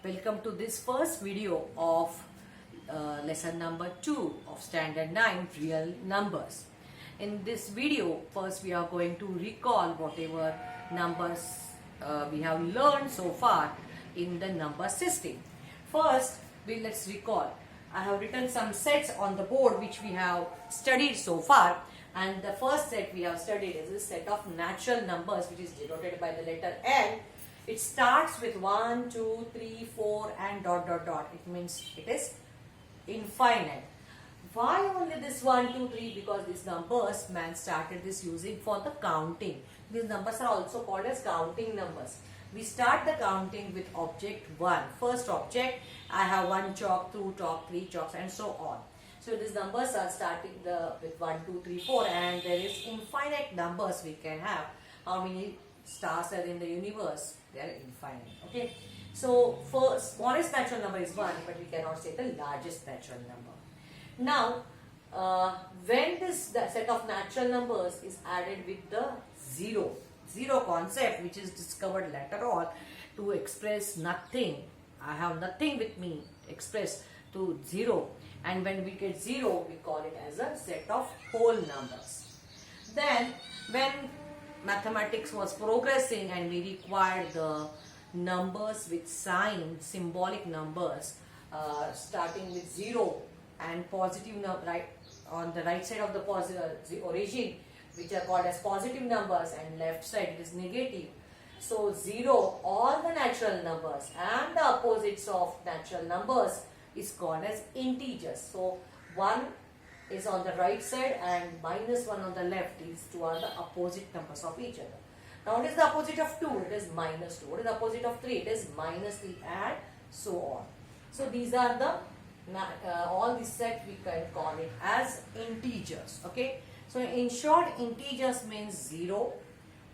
Welcome to this first video of lesson number 2 of standard 9 real numbers. In this video, first we are going to recall whatever numbers we have learned so far in the number system. First, let's recall. I have written some sets on the board which we have studied so far, and the first set we have studied is a set of natural numbers which is denoted by the letter N. It starts with 1, 2, 3, 4 and dot dot dot. It means it is infinite. Why only this 1, 2, 3? Because these numbers man started this using for the counting. These numbers are also called as counting numbers. We start the counting with object 1. First object, I have 1 chalk, 2 chalk, 3 chalks and so on. So these numbers are starting with 1, 2, 3, 4 and there is infinite numbers we can have. How many stars are in the universe? They are infinite. Okay. So first, smallest natural number is 1, but we cannot say the largest natural number. Now, when the set of natural numbers is added with the zero concept, which is discovered later on to express nothing, I have nothing with me, express to 0, and when we get 0 we call it as a set of whole numbers. Then when mathematics was progressing and we required the numbers with sign, symbolic numbers, starting with 0 and positive number, right on the right side of the origin, which are called as positive numbers, and left side is negative. So 0, all the natural numbers and the opposites of natural numbers is called as integers. So 1 is on the right side and minus 1 on the left. These two are the opposite numbers of each other. Now what is the opposite of 2? It is minus 2. What is the opposite of 3? It is minus 3 and so on. So these are the all these set we can call it as integers. Okay. So in short, integers means 0,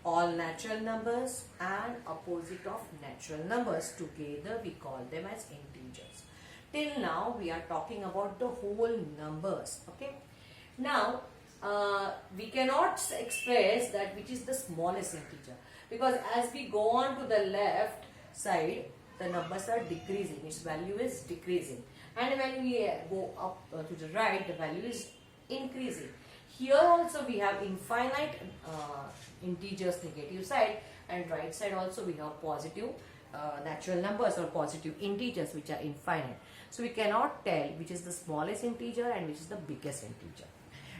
all natural numbers and opposite of natural numbers. Together we call them as integers. Till now we are talking about the whole numbers. Okay. Now we cannot express that which is the smallest integer, because as we go on to the left side, the numbers are decreasing. Its value is decreasing, and when we go up to the right, the value is increasing. Here also we have infinite integers, negative side, and right side also we have positive natural numbers or positive integers which are infinite. So we cannot tell which is the smallest integer and which is the biggest integer.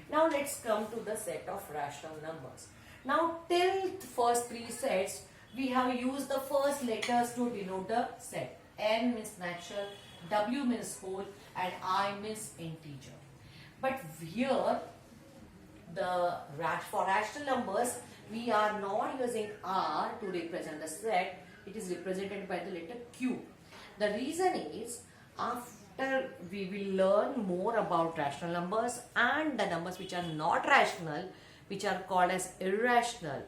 Now let's come to the set of rational numbers. Now till first 3 sets we have used the first letters to denote the set. N means natural, W means whole, and I means integer. But here for rational numbers we are not using R to represent the set. It is represented by the letter Q. The reason is, after we will learn more about rational numbers and the numbers which are not rational, which are called as irrational,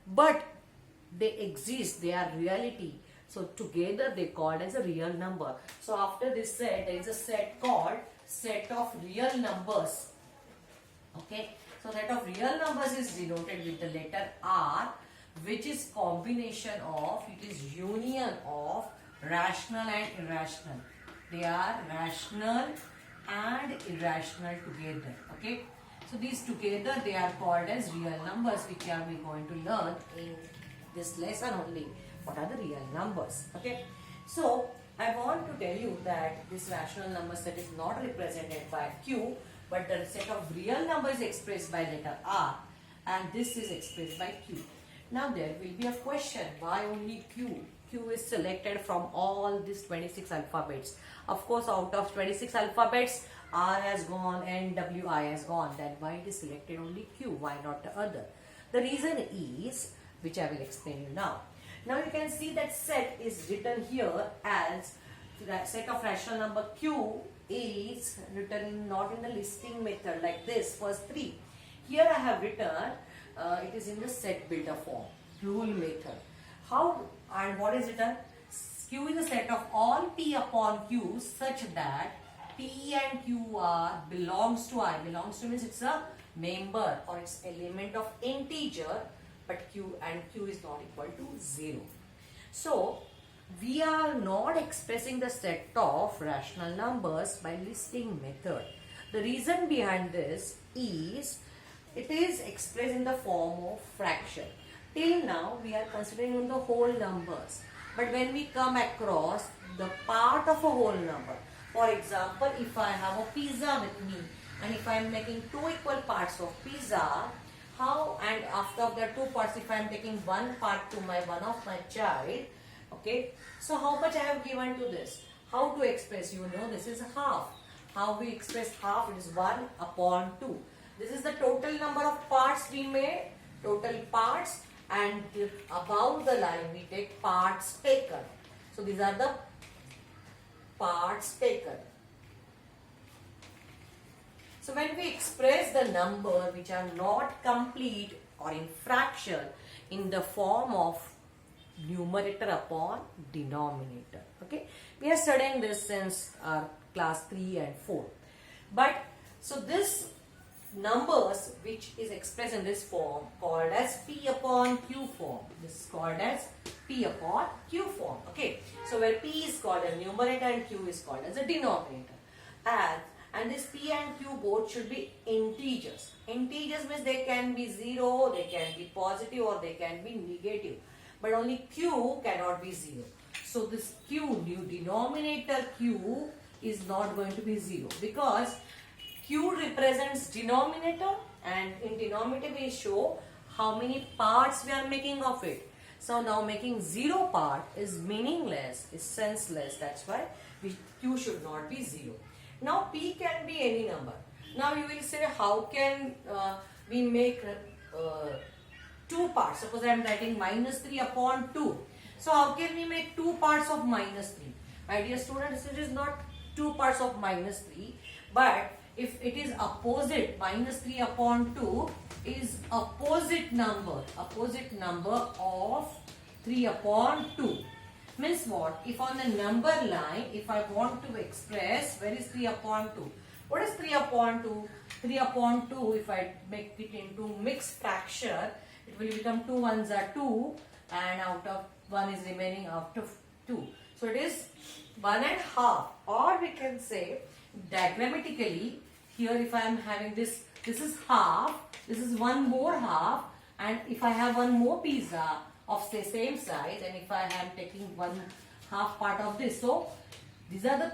but they exist, they are reality. So together they called as a real number. So after this set, there is a set called set of real numbers. Okay. So set of real numbers is denoted with the letter R, which is combination of, it is union of rational and irrational. They are rational and irrational together. Okay. So these together they are called as real numbers, which are we going to learn in this lesson only. What are the real numbers? Okay. So I want to tell you that this rational number set is not represented by Q, but the set of real numbers is expressed by letter R, and this is expressed by Q. Now there will be a question, why only Q? Q is selected from all these 26 alphabets. Of course, out of 26 alphabets, R has gone and WI has gone. Then why it is selected only Q? Why not the other? The reason is, which I will explain you now. Now you can see that set is written here as that set of rational number Q is written not in the listing method like this, first 3. Here I have written it is in the set builder form, rule method. How and what is written? Q is a set of all P upon Q such that P and Q are belongs to I. Belongs to means it's a member or it's element of integer, but Q and Q is not equal to 0. So we are not expressing the set of rational numbers by listing method. The reason behind this is it is expressed in the form of fraction. Till now we are considering the whole numbers, but when we come across the part of a whole number, for example, if I have a pizza with me and if I am making two equal parts of pizza, how, and after the two parts, if I am taking one part to one of my child, okay, so how much I have given to this? How to express? You know, this is half. How we express half? It is 1 upon 2. This is the total number of parts we made, total parts, and above the line we take parts taken. So these are the parts taken. So when we express the number which are not complete or in fraction in the form of numerator upon denominator, okay, we are studying this since our class 3 and 4. But so this numbers which is expressed in this form called as P upon Q form. This is called as P upon Q form. Okay. So where P is called a numerator and Q is called as a denominator. And this P and Q both should be integers. Integers means they can be 0, they can be positive or they can be negative. But only Q cannot be 0. So this Q, new denominator Q is not going to be 0 because Q represents denominator, and in denominator we show how many parts we are making of it. So now making 0 part is meaningless, is senseless. That's why Q should not be 0. Now P can be any number. Now you will say, how can we make 2 parts? Suppose I am writing -3 upon 2. So how can we make 2 parts of -3? My dear students, it is not 2 parts of -3, but if it is opposite, -3 upon 2 is opposite number of 3 upon 2. Means what? If on the number line, if I want to express, where is 3 upon 2? What is 3 upon 2? 3 upon 2, if I make it into mixed fraction, it will become 2 ones are 2, and out of 1 is remaining out of 2. So it is 1 and half, or we can say diagrammatically, here if I am having this is half, this is one more half, and if I have one more pizza of say same size, and if I am taking 1/2 part of this, so these are the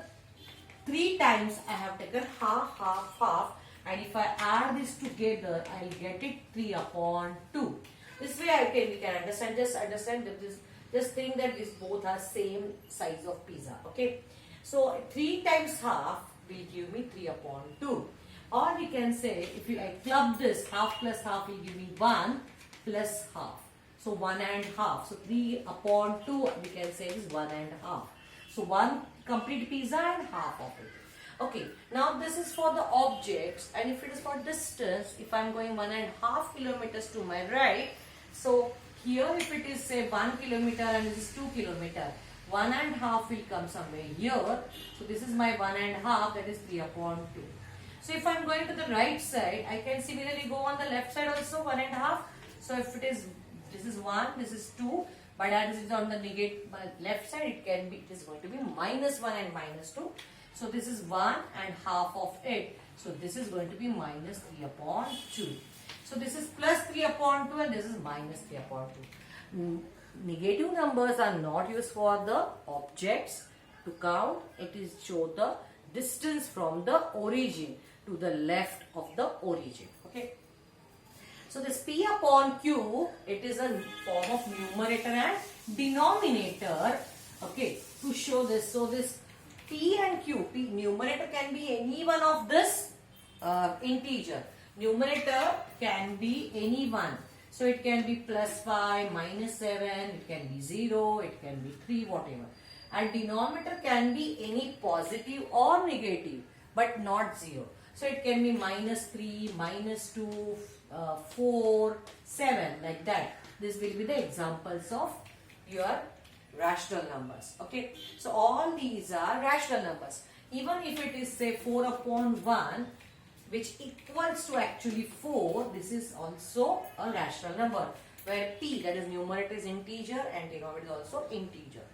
3 times I have taken half, half, half, and if I add this together, I will get it 3 upon 2. This way we can understand, that this, just think that these both are same size of pizza, okay. So 3 times half will give me 3 upon 2. Or we can say, if I club this, half plus half will give me 1 plus half. So 1 and half. So 3 upon 2 we can say is 1 and half. So 1 complete pizza and half of it. Okay, now this is for the objects, and if it is for distance, if I am going 1.5 kilometers to my right, so here if it is say 1 kilometer and this is 2 kilometer, 1.5 will come somewhere here. So this is my 1.5, that is 3 upon 2. So if I am going to the right side, I can similarly go on the left side also 1.5. So if it is, this is 1, this is 2, but as it is on the negative left side, it is going to be -1 and -2. So this is 1.5 of it. So this is going to be -3 upon 2. So this is +3 upon 2 and this is -3 upon 2. Negative numbers are not used for the objects to count. It is show the distance from the origin to the left of the origin. Okay. So this P upon Q, it is a form of numerator and denominator. Okay. To show this, so this P and Q, numerator can be any one of this integer. Numerator can be any one. So it can be +5, -7, it can be 0, it can be 3, whatever. And denominator can be any positive or negative, but not 0. So it can be -3, -2, 4, 7, like that. This will be the examples of your rational numbers. Okay. So all these are rational numbers. Even if it is say 4 upon 1, which equals to actually 4, this is also a rational number, where P, that is numerator, is integer and denominator is also integer.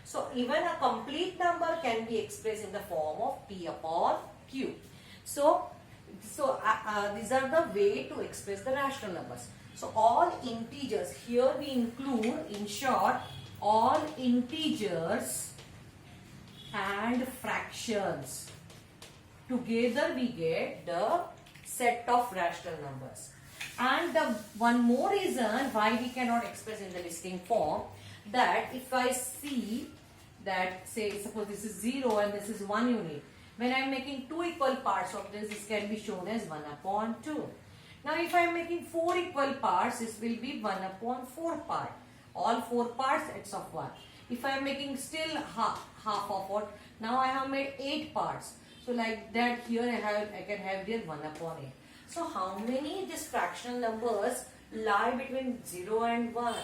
So even a complete number can be expressed in the form of P upon Q. So these are the way to express the rational numbers. So all integers, here we include, in short, all integers and fractions. Together we get the set of rational numbers. And the one more reason why we cannot express in the listing form, that if I see that, say, suppose this is 0 and this is 1 unit. When I am making two equal parts of this can be shown as 1 upon 2. Now if I am making 4 equal parts, this will be 1 upon 4 part. All 4 parts, it's of 1. If I am making still half of what, now I have made 8 parts. So like that, here I can have here 1 upon 8. So how many these fractional numbers lie between 0 and 1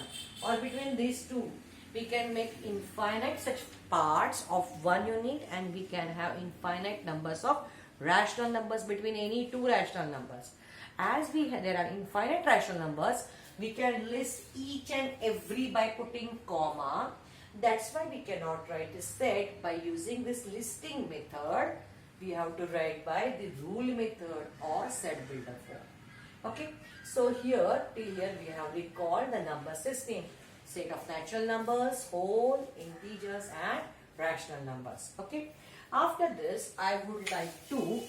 or between these two? We can make infinite such parts of 1 unit, and we can have infinite numbers of rational numbers between any two rational numbers. As there are infinite rational numbers, we can list each and every by putting comma. That's why we cannot write the set by using this listing method. We have to write by the rule method or set builder form. Okay. So here, till here we have recalled the number system. Set of natural numbers, whole, integers and rational numbers. Okay. After this, I would like to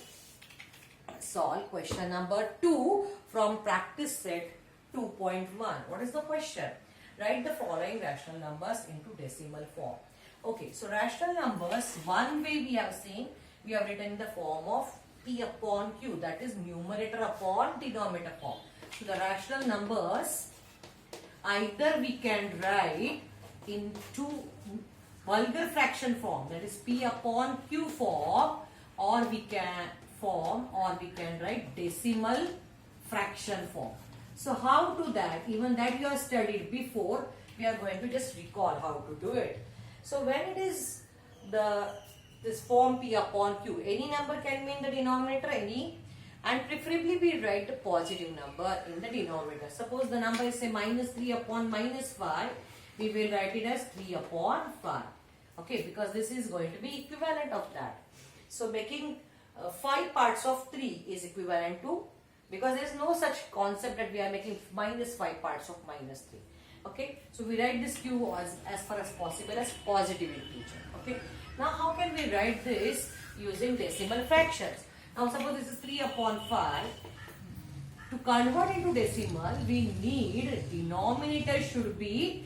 solve question number 2 from practice set 2.1. What is the question? Write the following rational numbers into decimal form. Okay. So rational numbers, one way we have seen, we have written in the form of P upon Q, that is numerator upon denominator form. So the rational numbers, either we can write into vulgar fraction form, that is P upon Q form, or we can write decimal fraction form. So how to that? Even that you have studied before. We are going to just recall how to do it. So when it is this form P upon Q, any number can be in the denominator, and preferably we write the positive number in the denominator. Suppose the number is say minus 3 upon minus 5, we will write it as 3 upon 5. Okay, because this is going to be equivalent of that. So making 5 parts of 3 is equivalent to, because there is no such concept that we are making minus 5 parts of minus 3. Okay, so we write this Q as far as possible as positive integer. Okay, now how can we write this using decimal fractions? Now suppose this is 3 upon 5. To convert into decimal, we need denominator should be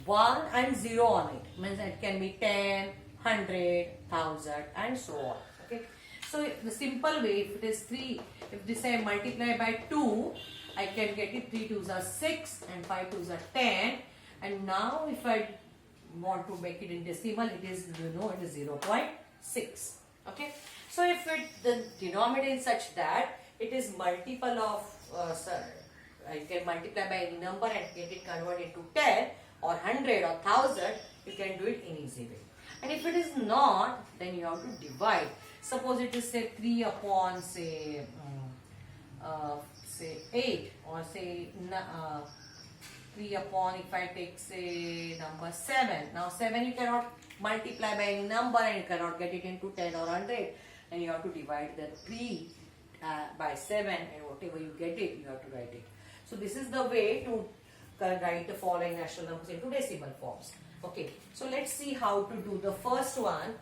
1 and 0 on it. Means it can be 10, 100, 1000 and so on. Okay. So the simple way, if it is 3, if this I multiply by 2, I can get it 3 2s are 6 and 5 2s are 10. And now if I want to make it in decimal, it is, it is 0.6. Okay. So if the denominator is such that it is multiple of, I can multiply by any number and get it converted into 10 or 100 or 1000, you can do it in easy way. And if it is not, then you have to divide. Suppose it is say 3 upon say 8, or say 3 upon, if I take say number 7. Now 7 you cannot multiply by any number and you cannot get it into 10 or 100. And you have to divide the 3 by 7, and whatever you get it, you have to write it. So this is the way to write the following rational numbers into decimal forms. Okay, so let's see how to do the first one.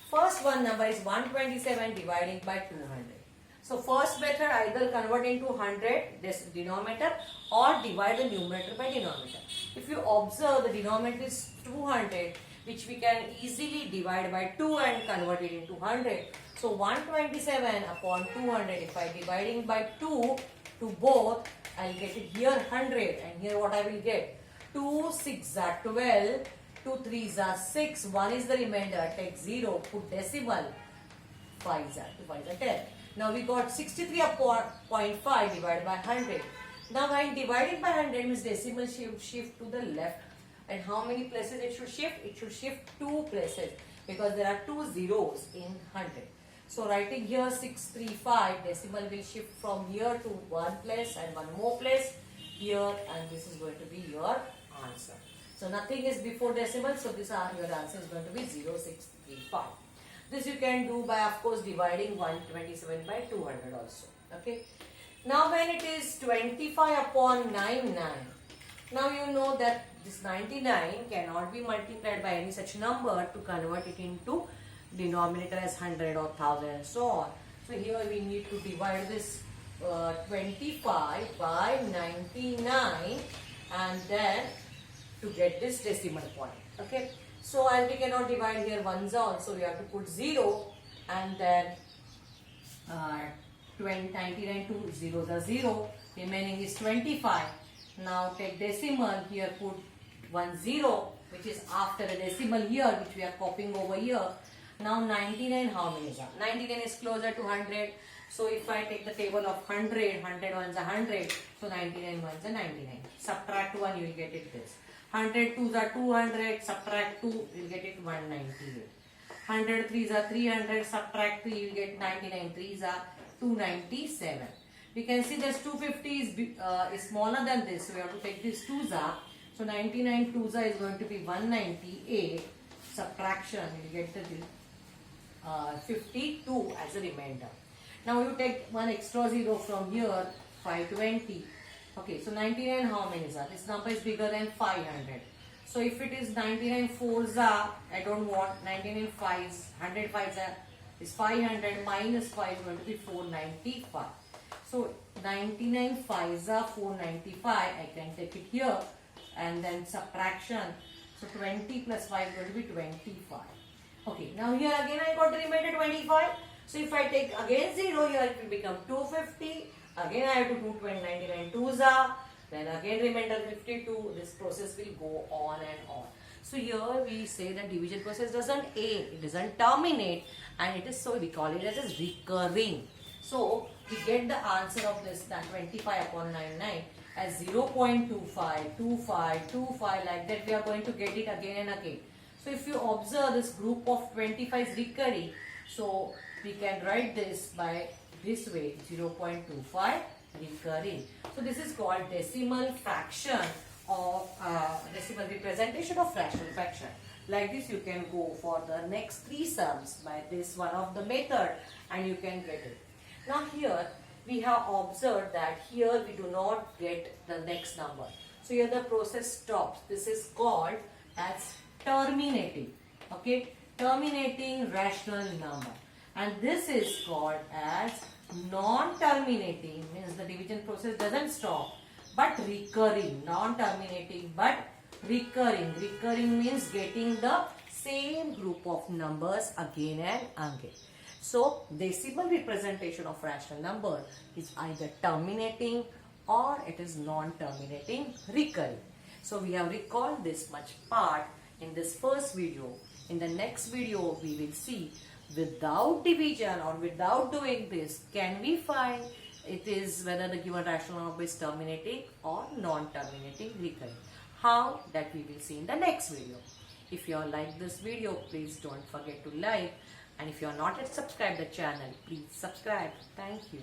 First one number is 127 dividing by 200. So first method, either convert into 100 this denominator or divide the numerator by denominator. If you observe, the denominator is 200, which we can easily divide by 2 and convert it into 100. So 127 upon 200, if I dividing by 2 to both, I will get it here 100, and here what I will get? 2 6 are 12, 2 3s are 6, 1 is the remainder, take 0, put decimal, 5s are 10. Now we got 63.5 divided by 100. Now when divided by 100 means decimal should shift to the left. And how many places it should shift? It should shift 2 places, because there are 2 zeros in 100. So writing here 635, decimal will shift from here to 1 place and 1 more place. here, and this is going to be your answer. So nothing is before decimal, so this your answer is going to be 0635. This you can do by, of course, dividing 127 by 200 also. Okay. Now when it is 25 upon 99, now you know that this 99 cannot be multiplied by any such number to convert it into denominator as 100 or 1000 and so on. So here we need to divide this 25 by 99 and then to get this decimal point. Okay. So as we cannot divide here ones also, we have to put 0 and then 99 to zeros are 0, remaining is 25. Now take decimal, here put 10 which is after a decimal here which we are copying over here. Now 99 how many is that? 99 is closer to 100. So if I take the table of 100, 100 ones are 100, so 99 ones are 99. Subtract 1, you will get it this. 100 twos are 200, subtract 2, you will get it 198. 100 threes are 300, subtract 3, you will get 99 threes are 297. We can see this 250 is smaller than this, so we have to take this 2s up. So 99 2s is going to be 198. Subtraction, you will get the 52 as a remainder. Now you take one extra 0 from here, 520. Okay, so 99 how many is that? This number is bigger than 500. So if it is 99 4s are, I don't want 99 5s, 100 5s are, is 500 minus 5 is going to be 495. So 99 5s are 495. I can take it here and then subtraction. So 20 plus 5 is going to be 25. Okay, now here again I got the remainder 25. So if I take again 0 here, it will become 250. Again I have to do 99 2s are, then again remainder 52. This process will go on and on. So here we say that division process doesn't end, it doesn't terminate, and it is, so we call it as recurring. So we get the answer of this, that 25 upon 99 as 0.25, 25, 25, like that we are going to get it again and again. So if you observe this group of 25 is recurring, so we can write this by this way, 0.25 recurring. So this is called decimal fraction of decimal representation of fractional fraction. Like this you can go for the next 3 sums by this one of the method and you can get it. Now here we have observed that here we do not get the next number. So here the process stops. This is called as terminating. Okay, terminating rational number. And this is called as non-terminating, means the division process doesn't stop, but recurring. Non-terminating but recurring. Recurring means getting the same group of numbers again and again. So decimal representation of rational number is either terminating or it is non-terminating recurring. So we have recalled this much part in this first video. In the next video we will see without division or without doing this, can we find it is whether the given rational number is terminating or non-terminating recurring. How, that we will see in the next video. If you all like this video, please don't forget to like, and if you are not yet subscribed the channel, please subscribe. Thank you.